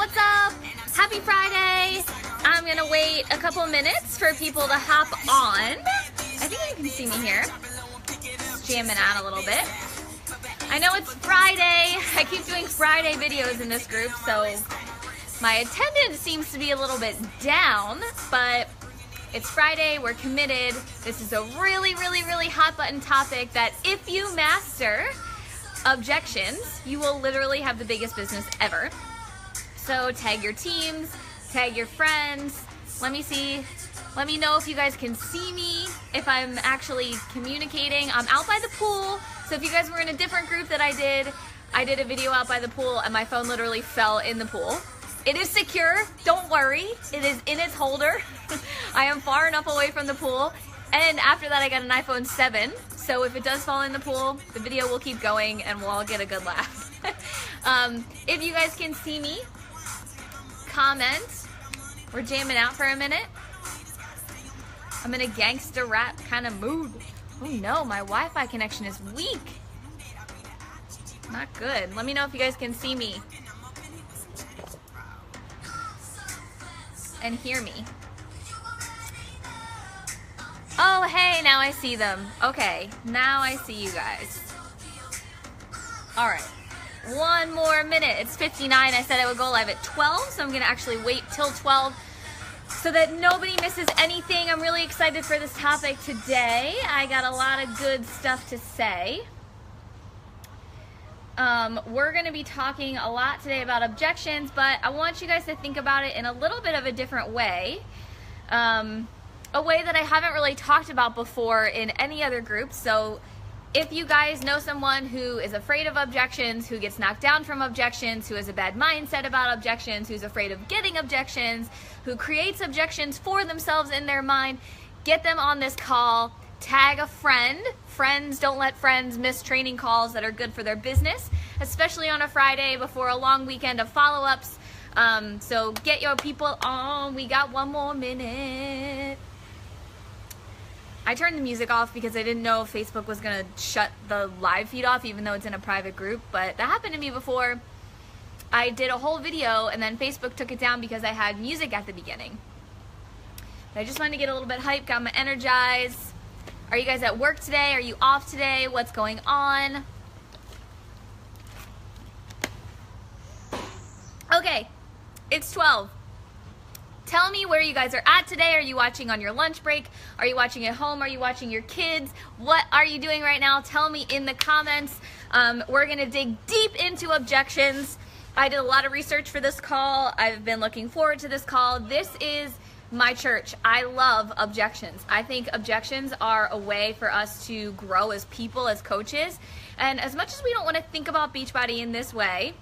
what's up? Happy Friday. I'm gonna wait a couple minutes for people to hop on. I think you can see me here. Jamming out a little bit. I know it's Friday. I keep doing Friday videos in this group, so my attendance seems to be a little bit down, but it's Friday, we're committed. This is a really hot button topic that if you master objections, you will literally have the biggest business ever. So tag your teams, tag your friends. Let me see. Let me know if you guys can see me, if I'm actually communicating. I'm out by the pool. So if you guys were in a different group that I did a video out by the pool and my phone literally fell in the pool. It is secure, don't worry. It is in its holder. I am far enough away from the pool. And after that I got an iPhone 7. So if it does fall in the pool, the video will keep going and we'll all get a good laugh. If you guys can see me, comment. We're jamming out for a minute. I'm in a gangster rap kind of mood. Oh no, my Wi-Fi connection is weak. Not good. Let me know if you guys can see me and hear me. Oh, hey, now I see them. Okay, now I see you guys. All right, one more minute. It's 59. I said I would go live at 12, so I'm gonna actually wait till 12 so that nobody misses anything. I'm really excited for this topic today. I got a lot of good stuff to say. We're gonna be talking a lot today about objections, but I want you guys to think about it in a little bit of a different way. A way that I haven't really talked about before in any other group. So if you guys know someone who is afraid of objections, who gets knocked down from objections, who has a bad mindset about objections, who's afraid of getting objections, who creates objections for themselves in their mind, get them on this call, tag a friend. Friends, don't let friends miss training calls that are good for their business, especially on a Friday before a long weekend of follow-ups. So get your people on. We got one more minute. I turned the music off because I didn't know if Facebook was gonna shut the live feed off even though it's in a private group, but that happened to me before. I did a whole video and then Facebook took it down because I had music at the beginning. But I just wanted to get a little bit hyped, got my energized. Are you guys at work today? Are you off today? What's going on? Okay, it's 12. Tell me where you guys are at today. Are you watching on your lunch break? Are you watching at home? Are you watching your kids? What are you doing right now? Tell me in the comments. We're gonna dig deep into objections. I did a lot of research for this call. I've been looking forward to this call. This is my church. I love objections. I think objections are a way for us to grow as people, as coaches. And as much as we don't want to think about Beachbody in this way,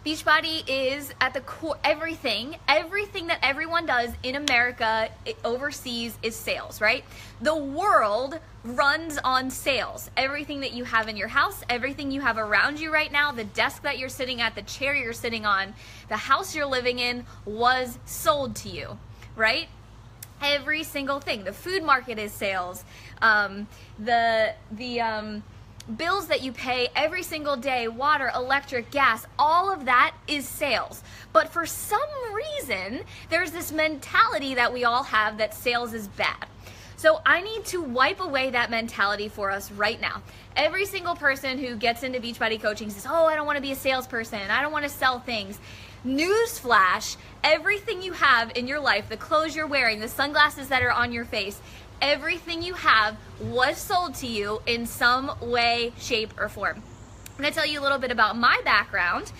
Beachbody is at the core. Everything that everyone does in America, overseas, is sales, right? The world runs on sales. Everything that you have in your house, everything you have around you right now, the desk that you're sitting at, the chair you're sitting on, the house you're living in was sold to you, right? Every single thing. The food market is sales. Bills that you pay every single day, water, electric, gas, all of that is sales. But for some reason, there's this mentality that we all have that sales is bad. So I need to wipe away that mentality for us right now. Every single person who gets into Beachbody coaching says, oh, I don't want to be a salesperson. I don't want to sell things. Newsflash, everything you have in your life, the clothes you're wearing, the sunglasses that are on your face, everything you have was sold to you in some way, shape, or form. I'm gonna tell you a little bit about my background.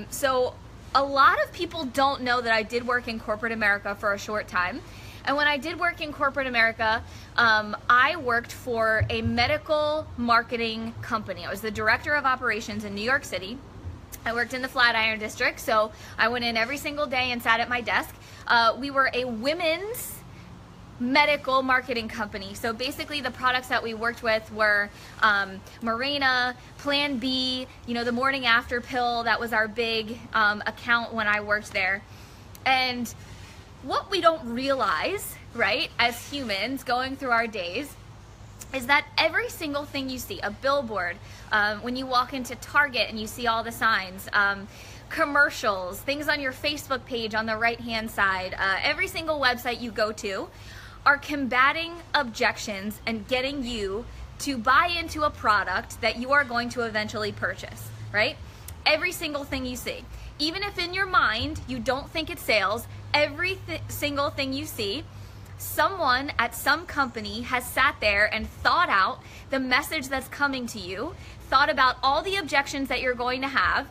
So a lot of people don't know that I did work in corporate America for a short time. And when I did work in corporate America, I worked for a medical marketing company. I was the director of operations in New York City. I worked in the Flatiron district, so I went in every single day and sat at my desk. We were a women's medical marketing company. So basically the products that we worked with were Mirena, Plan B, you know, the morning after pill. That was our big account when I worked there. And what we don't realize, right, as humans going through our days, is that every single thing you see, a billboard, when you walk into Target and you see all the signs, commercials, things on your Facebook page on the right-hand side, every single website you go to are combating objections and getting you to buy into a product that you are going to eventually purchase, right? Every single thing you see. Even if in your mind you don't think it's sales, every single thing you see, someone at some company has sat there and thought out the message that's coming to you, thought about all the objections that you're going to have,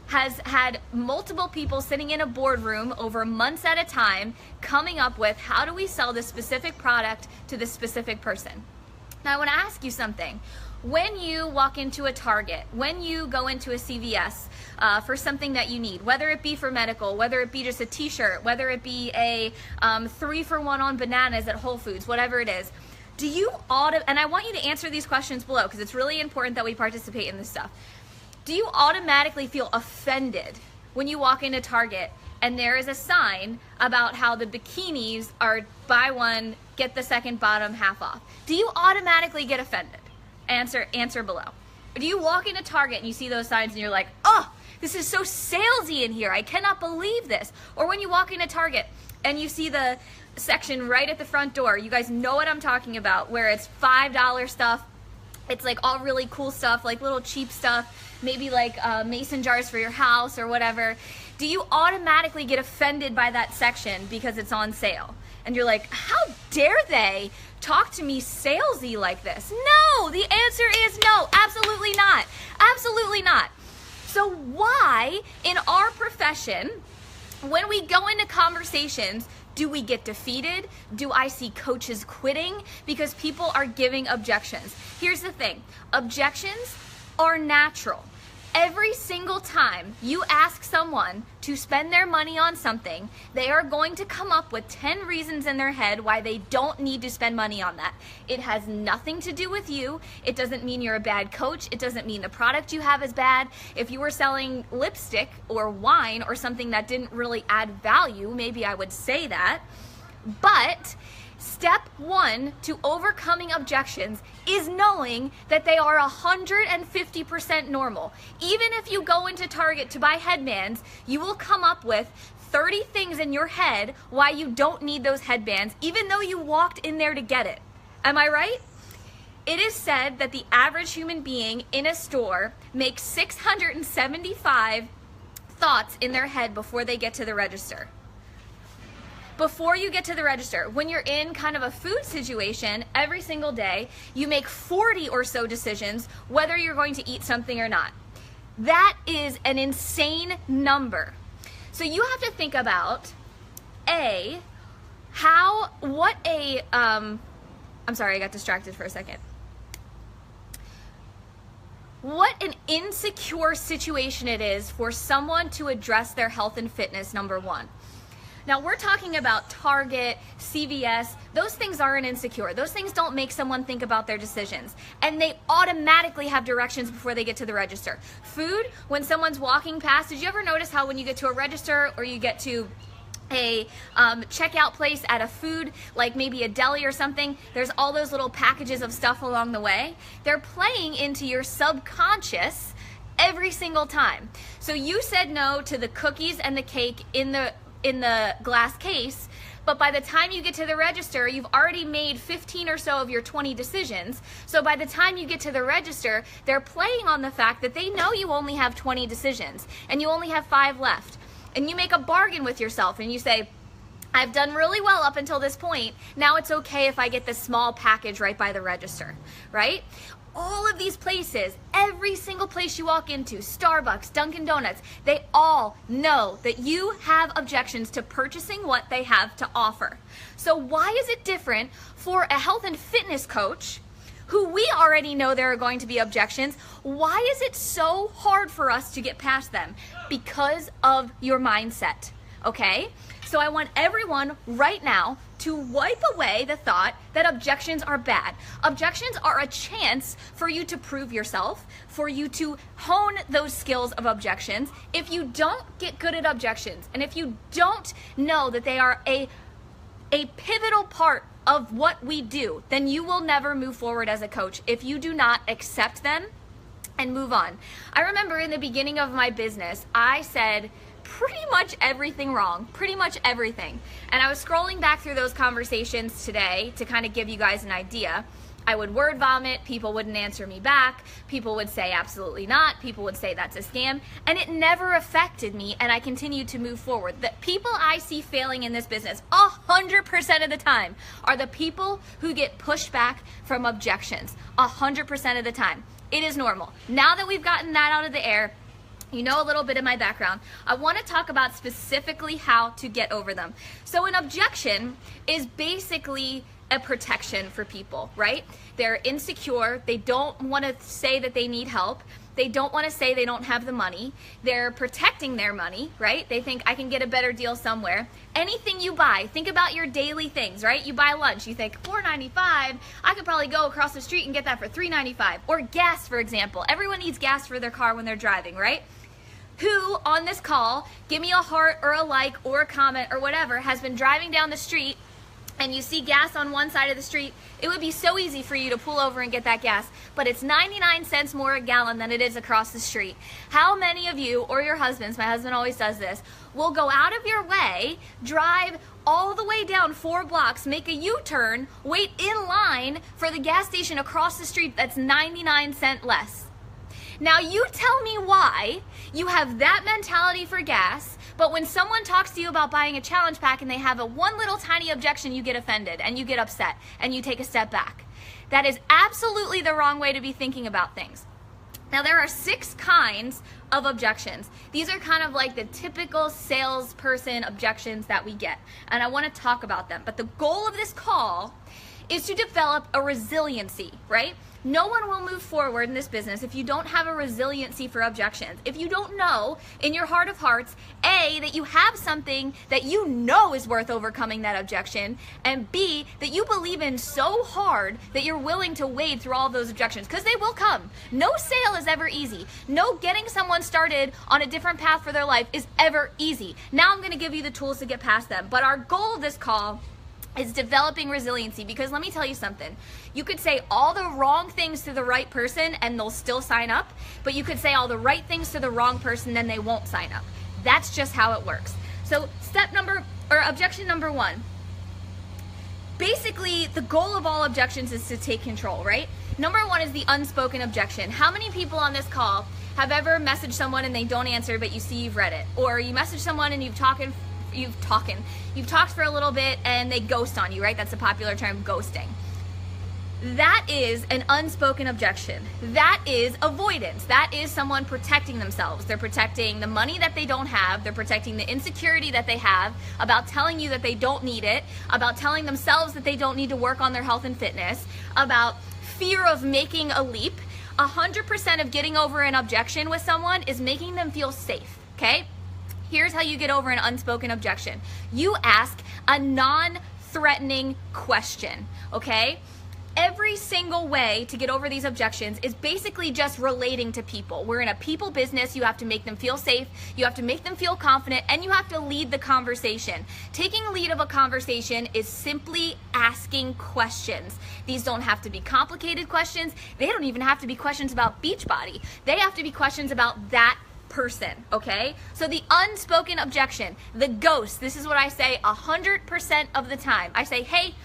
has had multiple people sitting in a boardroom over months at a time coming up with how do we sell this specific product to this specific person. Now I want to ask you something. When you walk into a Target, when you go into a CVS for something that you need, whether it be for medical, whether it be just a t-shirt, whether it be a 3-for-1 on bananas at Whole Foods, whatever it is, do you and I want you to answer these questions below because it's really important that we participate in this stuff. Do you automatically feel offended when you walk into Target and there is a sign about how the bikinis are buy one, get the second bottom half off? Do you automatically get offended? Answer below. Or do you walk into Target and you see those signs and you're like, oh, this is so salesy in here. I cannot believe this. Or when you walk into Target and you see the section right at the front door, you guys know what I'm talking about, where it's $5 stuff. It's like all really cool stuff, like little cheap stuff, maybe like mason jars for your house or whatever. Do you automatically get offended by that section because it's on sale? And you're like, how dare they talk to me salesy like this? No, the answer is no, absolutely not. Absolutely not. So why in our profession, when we go into conversations, do we get defeated? Do I see coaches quitting because people are giving objections? Here's the thing, objections are natural. Every single time you ask someone to spend their money on something, they are going to come up with 10 reasons in their head why they don't need to spend money on that. It has nothing to do with you. It doesn't mean you're a bad coach. It doesn't mean the product you have is bad. If you were selling lipstick or wine or something that didn't really add value, maybe I would say that. But step one to overcoming objections is knowing that they are 150% normal. Even if you go into Target to buy headbands, you will come up with 30 things in your head why you don't need those headbands, even though you walked in there to get it. Am I right? It is said that the average human being in a store makes 675 thoughts in their head before they get to the register. Before you get to the register, when you're in kind of a food situation, every single day, you make 40 or so decisions whether you're going to eat something or not. That is an insane number. So you have to think about, I'm sorry, I got distracted for a second. What an insecure situation it is for someone to address their health and fitness, number one. Now we're talking about Target, CVS, those things aren't insecure. Those things don't make someone think about their decisions. And they automatically have directions before they get to the register. Food, when someone's walking past, did you ever notice how when you get to a register or you get to a checkout place at a food, like maybe a deli or something, there's all those little packages of stuff along the way? They're playing into your subconscious every single time. So you said no to the cookies and the cake in the glass case, but by the time you get to the register, you've already made 15 or so of your 20 decisions. So by the time you get to the register, they're playing on the fact that they know you only have 20 decisions and you only have 5 left. And you make a bargain with yourself and you say, I've done really well up until this point. Now it's okay if I get this small package right by the register, right? All of these places, every single place you walk into, Starbucks, Dunkin' Donuts, they all know that you have objections to purchasing what they have to offer. So why is it different for a health and fitness coach who we already know there are going to be objections? Why is it so hard for us to get past them? Because of your mindset, okay? So I want everyone right now to wipe away the thought that objections are bad. Objections are a chance for you to prove yourself, for you to hone those skills of objections. If you don't get good at objections, and if you don't know that they are a pivotal part of what we do, then you will never move forward as a coach if you do not accept them and move on. I remember in the beginning of my business, I said pretty much everything wrong, pretty much everything. And I was scrolling back through those conversations today to kind of give you guys an idea. I would word vomit, people wouldn't answer me back, people would say absolutely not, people would say that's a scam, and it never affected me, and I continued to move forward. The people I see failing in this business 100% of the time are the people who get pushed back from objections 100% of the time. It is normal. Now that we've gotten that out of the air, you know a little bit of my background, I want to talk about specifically how to get over them. So an objection is basically a protection for people, right? They're insecure, they don't want to say that they need help, they don't want to say they don't have the money, they're protecting their money, right? They think I can get a better deal somewhere. Anything you buy, think about your daily things, right? You buy lunch, you think $4.95, I could probably go across the street and get that for $3.95. Or gas, for example. Everyone needs gas for their car when they're driving, right? Who on this call, give me a heart or a like or a comment or whatever, has been driving down the street and you see gas on one side of the street? It would be so easy for you to pull over and get that gas, but it's 99 cents more a gallon than it is across the street. How many of you, or your husbands, my husband always does this, will go out of your way, drive all the way down 4 blocks, make a U-turn, wait in line for the gas station across the street that's 99 cents less? Now you tell me why you have that mentality for gas, but when someone talks to you about buying a challenge pack and they have a one little tiny objection, you get offended and you get upset and you take a step back. That is absolutely the wrong way to be thinking about things. Now there are 6 kinds of objections. These are kind of like the typical salesperson objections that we get, and I want to talk about them. But the goal of this call is to develop a resiliency, right? No one will move forward in this business if you don't have a resiliency for objections. If you don't know in your heart of hearts, A, that you have something that you know is worth overcoming that objection, and B, that you believe in so hard that you're willing to wade through all those objections, because they will come. No sale is ever easy. No getting someone started on a different path for their life is ever easy. Now I'm going to give you the tools to get past them. But our goal of this call is developing resiliency, because let me tell you something. You could say all the wrong things to the right person and they'll still sign up, but you could say all the right things to the wrong person and they won't sign up. That's just how it works. So objection number 1. Basically, the goal of all objections is to take control, right? Number 1 is the unspoken objection. How many people on this call have ever messaged someone and they don't answer, but you see you've read it? Or you message someone and you've talked for a little bit and they ghost on you, right? That's a popular term, ghosting. That is an unspoken objection. That is avoidance. That is someone protecting themselves. They're protecting the money that they don't have. They're protecting the insecurity that they have about telling you that they don't need it, about telling themselves that they don't need to work on their health and fitness, about fear of making a leap. 100% of getting over an objection with someone is making them feel safe, okay? Here's how you get over an unspoken objection. You ask a non-threatening question, okay? Every single way to get over these objections is basically just relating to people. We're in a people business. You have to make them feel safe, you have to make them feel confident, and you have to lead the conversation. Taking lead of a conversation is simply asking questions. These don't have to be complicated questions. They don't even have to be questions about Beachbody. They have to be questions about that person, okay? So the unspoken objection, the ghost, this is what I say 100% of the time. I say, hey,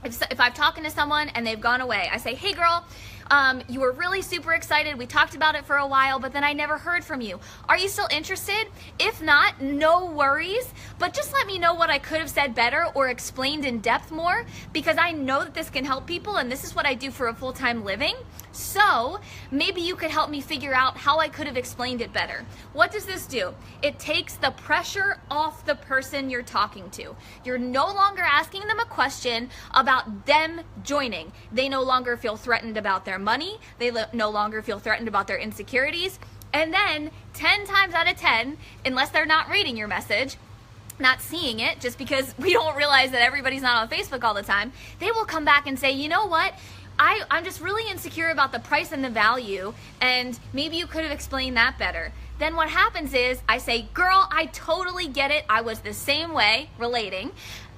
if I'm talking to someone and they've gone away, I say, hey girl, you were really super excited. We talked about it for a while, but then I never heard from you. Are you still interested? If not, no worries, but just let me know what I could have said better or explained in depth more, because I know that this can help people and this is what I do for a full-time living. So maybe you could help me figure out how I could have explained it better. What does this do? It takes the pressure off the person you're talking to. You're no longer asking them a question about them joining. They no longer feel threatened about their money. They no longer feel threatened about their insecurities. And then 10 times out of 10, unless they're not reading your message, not seeing it, just because we don't realize that everybody's not on Facebook all the time, they will come back and say, you know what? I'm just really insecure about the price and the value, and maybe you could have explained that better. Then what happens is I say, girl, I totally get it. I was the same way, relating.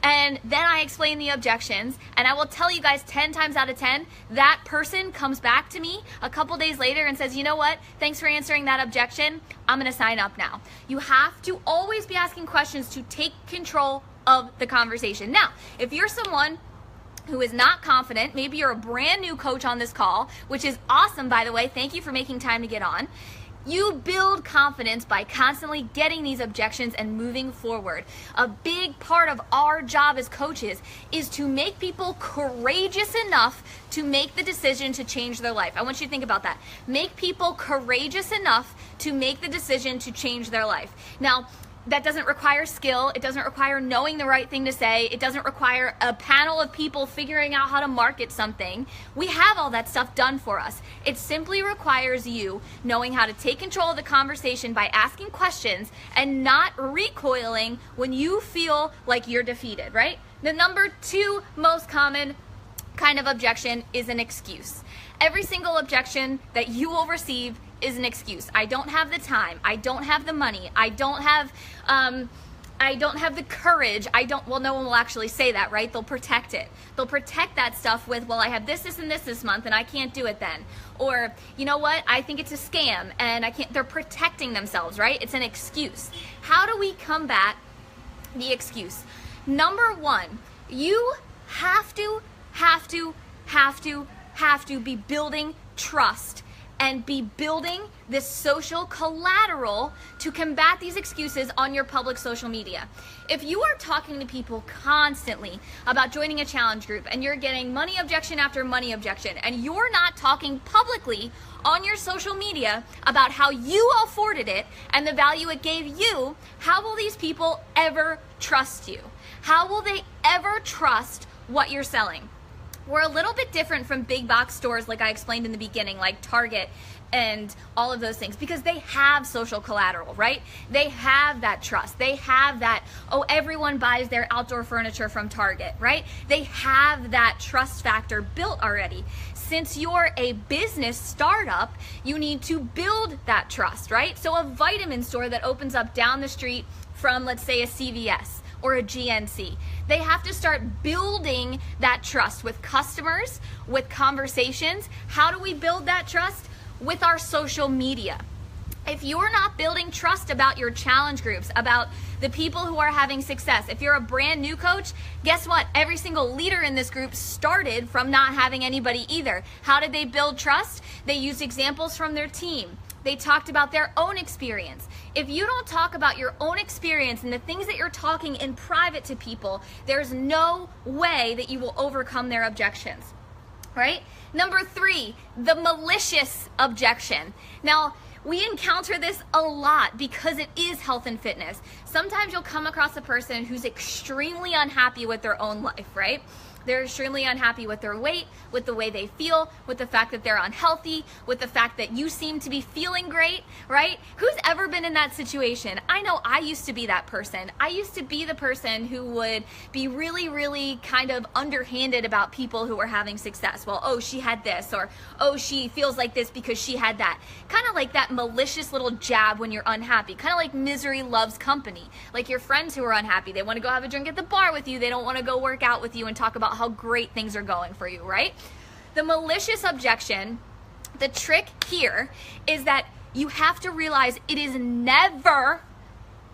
And then I explain the objections, and I will tell you guys 10 times out of 10, that person comes back to me a couple days later and says, you know what, thanks for answering that objection, I'm gonna sign up now. You have to always be asking questions to take control of the conversation. Now, if you're someone who is not confident, maybe you're a brand new coach on this call, which is awesome, by the way, thank you for making time to get on. You build confidence by constantly getting these objections and moving forward. A big part of our job as coaches is to make people courageous enough to make the decision to change their life. I want you to think about that. Make people courageous enough to make the decision to change their life. Now, that doesn't require skill. It doesn't require knowing the right thing to say. It doesn't require a panel of people figuring out how to market something. We have all that stuff done for us. It simply requires you knowing how to take control of the conversation by asking questions and not recoiling when you feel like you're defeated, right? The number 2 most common kind of objection is an excuse. Every single objection that you will receive is an excuse. I don't have the time. I don't have the money. I don't have the courage. Well, no one will actually say that, right? They'll protect it. They'll protect that stuff with, well, I have this, and this month, and I can't do it then. Or, you know what? I think it's a scam, and I can't. They're protecting themselves, right? It's an excuse. How do we combat the excuse? Number 1, you have to be building trust and be building this social collateral to combat these excuses on your public social media. If you are talking to people constantly about joining a challenge group and you're getting money objection after money objection, and you're not talking publicly on your social media about how you afforded it and the value it gave you, how will these people ever trust you? How will they ever trust what you're selling? We're a little bit different from big box stores, like I explained in the beginning, like Target and all of those things, because they have social collateral, right? They have that trust. They have that, oh, everyone buys their outdoor furniture from Target, right? They have that trust factor built already. Since you're a business startup, you need to build that trust, right? So a vitamin store that opens up down the street from, let's say, a CVS or a GNC, they have to start building that trust with customers, with conversations. How do we build that trust? With our social media. If you're not building trust about your challenge groups, about the people who are having success, if you're a brand new coach, guess what? Every single leader in this group started from not having anybody either. How did they build trust? They used examples from their team. They talked about their own experience. If you don't talk about your own experience and the things that you're talking in private to people, there's no way that you will overcome their objections, right? Number 3, the malicious objection. Now, we encounter this a lot because it is health and fitness. Sometimes you'll come across a person who's extremely unhappy with their own life, right? They're extremely unhappy with their weight, with the way they feel, with the fact that they're unhealthy, with the fact that you seem to be feeling great, right? Who's ever been in that situation? I know I used to be that person. I used to be the person who would be really, really kind of underhanded about people who were having success. Well, oh, she had this, or oh, she feels like this because she had that. Kind of like that malicious little jab when you're unhappy. Kind of like misery loves company. Like your friends who are unhappy. They want to go have a drink at the bar with you. They don't want to go work out with you and talk about how great things are going for you, right? The malicious objection, the trick here is that you have to realize it is never,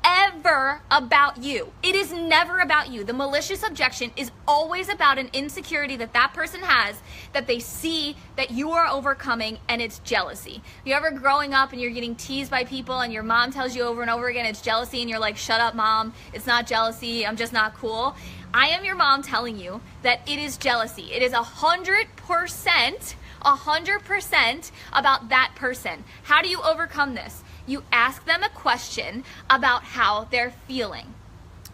ever about you. It is never about you. The malicious objection is always about an insecurity that that person has that they see that you are overcoming, and it's jealousy. You ever growing up and you're getting teased by people and your mom tells you over and over again it's jealousy and you're like, shut up, mom, it's not jealousy, I'm just not cool. I am your mom telling you that it is jealousy. It is 100% about that person. How do you overcome this? You ask them a question about how they're feeling.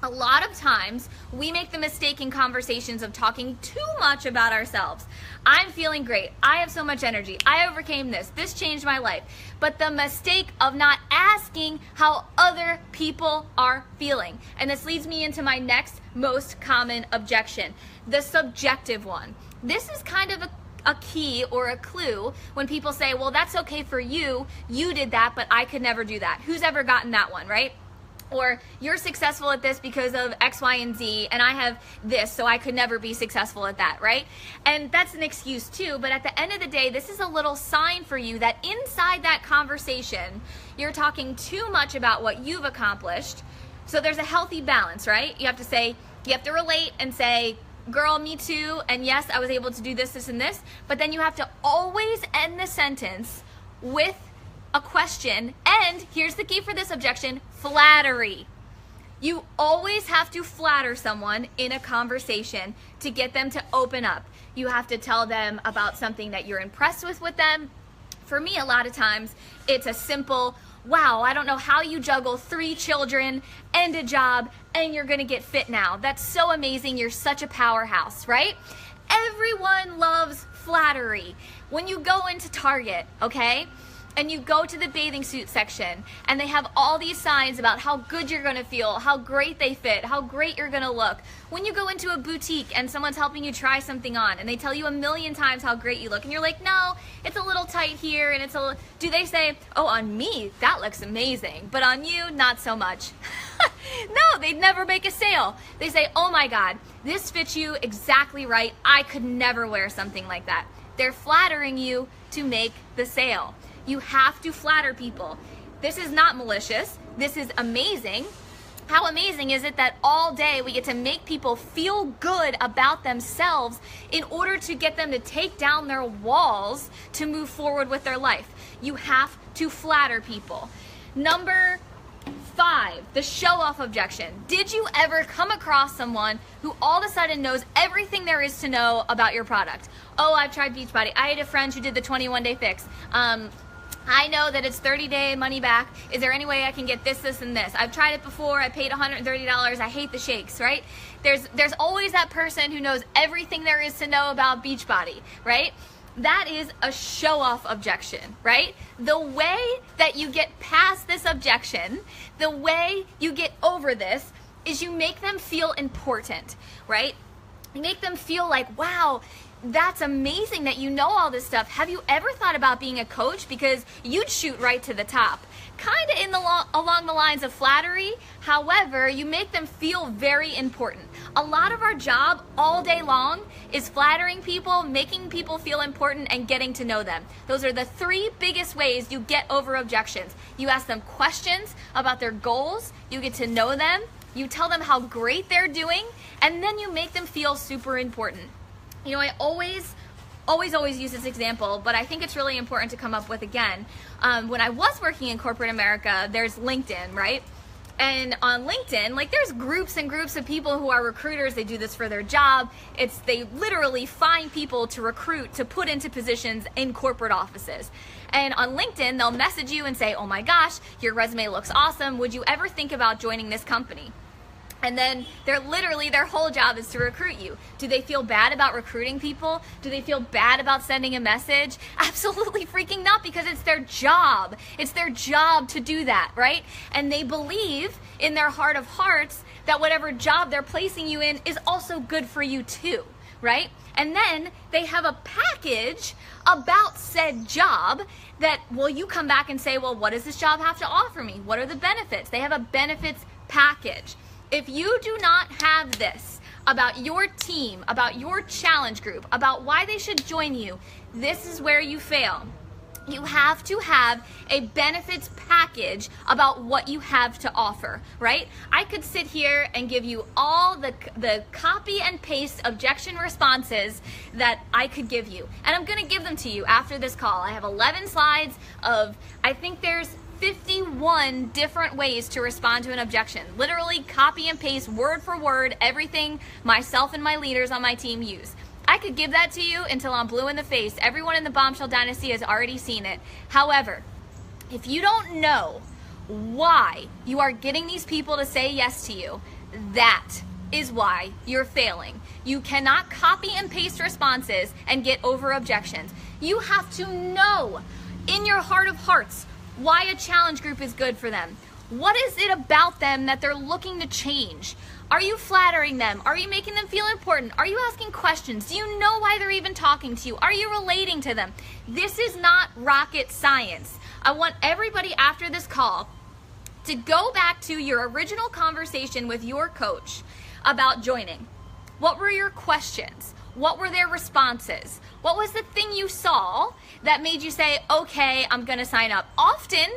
A lot of times we make the mistake in conversations of talking too much about ourselves. I'm feeling great. I have so much energy. I overcame this. This changed my life. But the mistake of not asking how other people are feeling. And this leads me into my next most common objection, the subjective one. This is kind of a key or a clue when people say, well, that's okay for you. You did that, but I could never do that. Who's ever gotten that one, right? Or you're successful at this because of X, Y, and Z, and I have this, so I could never be successful at that, right? And that's an excuse too, but at the end of the day, this is a little sign for you that inside that conversation, you're talking too much about what you've accomplished. So there's a healthy balance, right? You have to relate and say, girl, me too, and yes, I was able to do this, this, and this, but then you have to always end the sentence with a question, and here's the key for this objection: flattery. You always have to flatter someone in a conversation to get them to open up. You have to tell them about something that you're impressed with them. For me, a lot of times, it's a simple, wow, I don't know how you juggle 3 children and a job and you're gonna get fit now. That's so amazing, you're such a powerhouse, right? Everyone loves flattery. When you go into Target, okay, and you go to the bathing suit section and they have all these signs about how good you're gonna feel, how great they fit, how great you're gonna look. When you go into a boutique and someone's helping you try something on and they tell you 1,000,000 times how great you look and you're like, no, it's a little tight here and do they say, oh, on me, that looks amazing, but on you, not so much? No, they'd never make a sale. They say, oh my God, this fits you exactly right. I could never wear something like that. They're flattering you to make the sale. You have to flatter people. This is not malicious. This is amazing. How amazing is it that all day we get to make people feel good about themselves in order to get them to take down their walls to move forward with their life? You have to flatter people. Number 5, the show-off objection. Did you ever come across someone who all of a sudden knows everything there is to know about your product? Oh, I've tried Beachbody. I had a friend who did the 21-day fix. I know that it's 30-day money back. Is there any way I can get this, this, and this? I've tried it before. I paid $130. I hate the shakes, right? There's always that person who knows everything there is to know about Beachbody, right? That is a show-off objection, right? The way that you get past this objection, the way you get over this, is you make them feel important, right? You make them feel like, wow, that's amazing that you know all this stuff. Have you ever thought about being a coach? Because you'd shoot right to the top. Kind of along the lines of flattery. However, you make them feel very important. A lot of our job all day long is flattering people, making people feel important, and getting to know them. Those are the 3 biggest ways you get over objections. You ask them questions about their goals, you get to know them, you tell them how great they're doing, and then you make them feel super important. You know, I always use this example, but I think it's really important to come up with again. When I was working in corporate America, there's LinkedIn, right? And on LinkedIn, like, there's groups and groups of people who are recruiters. They do this for their job. They literally find people to recruit, to put into positions in corporate offices. And on LinkedIn, they'll message you and say, oh my gosh, your resume looks awesome. Would you ever think about joining this company? And then their whole job is to recruit you. Do they feel bad about recruiting people? Do they feel bad about sending a message? Absolutely freaking not, because it's their job. It's their job to do that, right? And they believe in their heart of hearts that whatever job they're placing you in is also good for you too, right? And then they have a package about said job that, well, you come back and say, well, what does this job have to offer me? What are the benefits? They have a benefits package. If you do not have this about your team, about your challenge group, about why they should join you, this is where you fail. You have to have a benefits package about what you have to offer, right? I could sit here and give you all the copy and paste objection responses that I could give you. And I'm gonna give them to you after this call. I have 11 slides of, I think there's 51 different ways to respond to an objection. Literally copy and paste, word for word, everything myself and my leaders on my team use. I could give that to you until I'm blue in the face. Everyone in the Bombshell Dynasty has already seen it. However, if you don't know why you are getting these people to say yes to you, that is why you're failing. You cannot copy and paste responses and get over objections. You have to know in your heart of hearts why a challenge group is good for them. What is it about them that they're looking to change? Are you flattering them? Are you making them feel important? Are you asking questions? Do you know why they're even talking to you? Are you relating to them? This is not rocket science. I want everybody after this call to go back to your original conversation with your coach about joining. What were your questions? What were their responses? What was the thing you saw that made you say, okay, I'm gonna sign up? Often,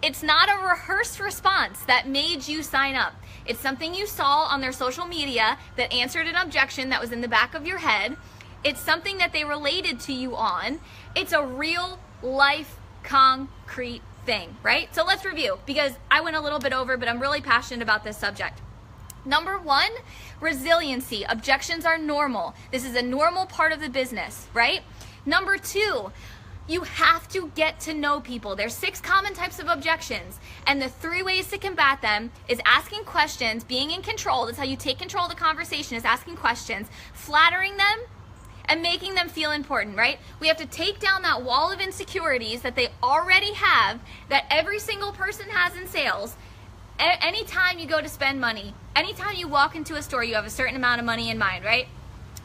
it's not a rehearsed response that made you sign up. It's something you saw on their social media that answered an objection that was in the back of your head. It's something that they related to you on. It's a real life concrete thing, right? So let's review, because I went a little bit over, but I'm really passionate about this subject. Number one, resiliency. Objections are normal. This is a normal part of the business, right? Number two, you have to get to know people. There's 6 common types of objections, and the 3 ways to combat them is asking questions, being in control. That's how you take control of the conversation, is asking questions, flattering them, and making them feel important, right? We have to take down that wall of insecurities that they already have, that every single person has in sales. Anytime you go to spend money, anytime you walk into a store, you have a certain amount of money in mind, right?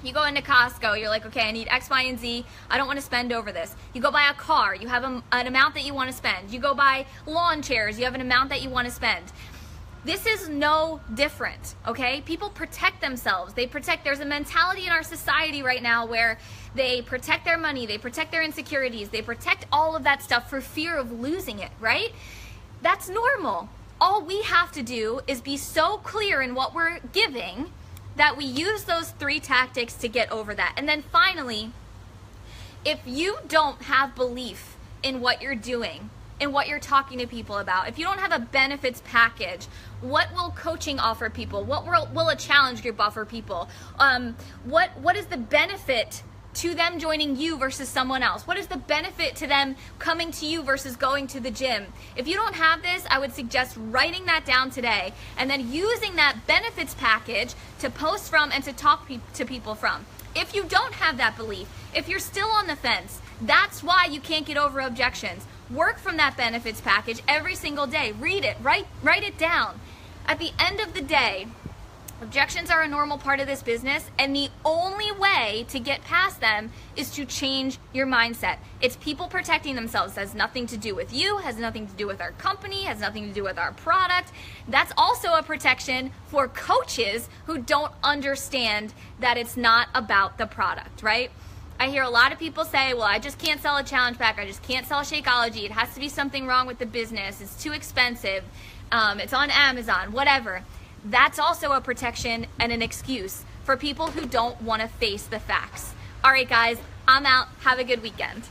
You go into Costco, you're like, okay, I need X, Y, and Z. I don't want to spend over this. You go buy a car, you have an amount that you want to spend. You go buy lawn chairs, you have an amount that you want to spend. This is no different, okay? People protect themselves. There's a mentality in our society right now where they protect their money, they protect their insecurities, they protect all of that stuff for fear of losing it, right? That's normal. All we have to do is be so clear in what we're giving that we use those 3 tactics to get over that. And then finally, if you don't have belief in what you're doing, in what you're talking to people about, if you don't have a benefits package, what will coaching offer people? What will a challenge group offer people? What is the benefit to them joining you versus someone else? What is the benefit to them coming to you versus going to the gym? If you don't have this, I would suggest writing that down today and then using that benefits package to post from and to talk to people from. If you don't have that belief, if you're still on the fence, that's why you can't get over objections. Work from that benefits package every single day. Read it, write it down. At the end of the day, objections are a normal part of this business, and the only way to get past them is to change your mindset. It's people protecting themselves. It has nothing to do with you, has nothing to do with our company, has nothing to do with our product. That's also a protection for coaches who don't understand that it's not about the product, right? I hear a lot of people say, well, I just can't sell a challenge pack. I just can't sell Shakeology. It has to be something wrong with the business. It's too expensive. It's on Amazon, whatever. That's also a protection and an excuse for people who don't want to face the facts. All right, guys, I'm out. Have a good weekend.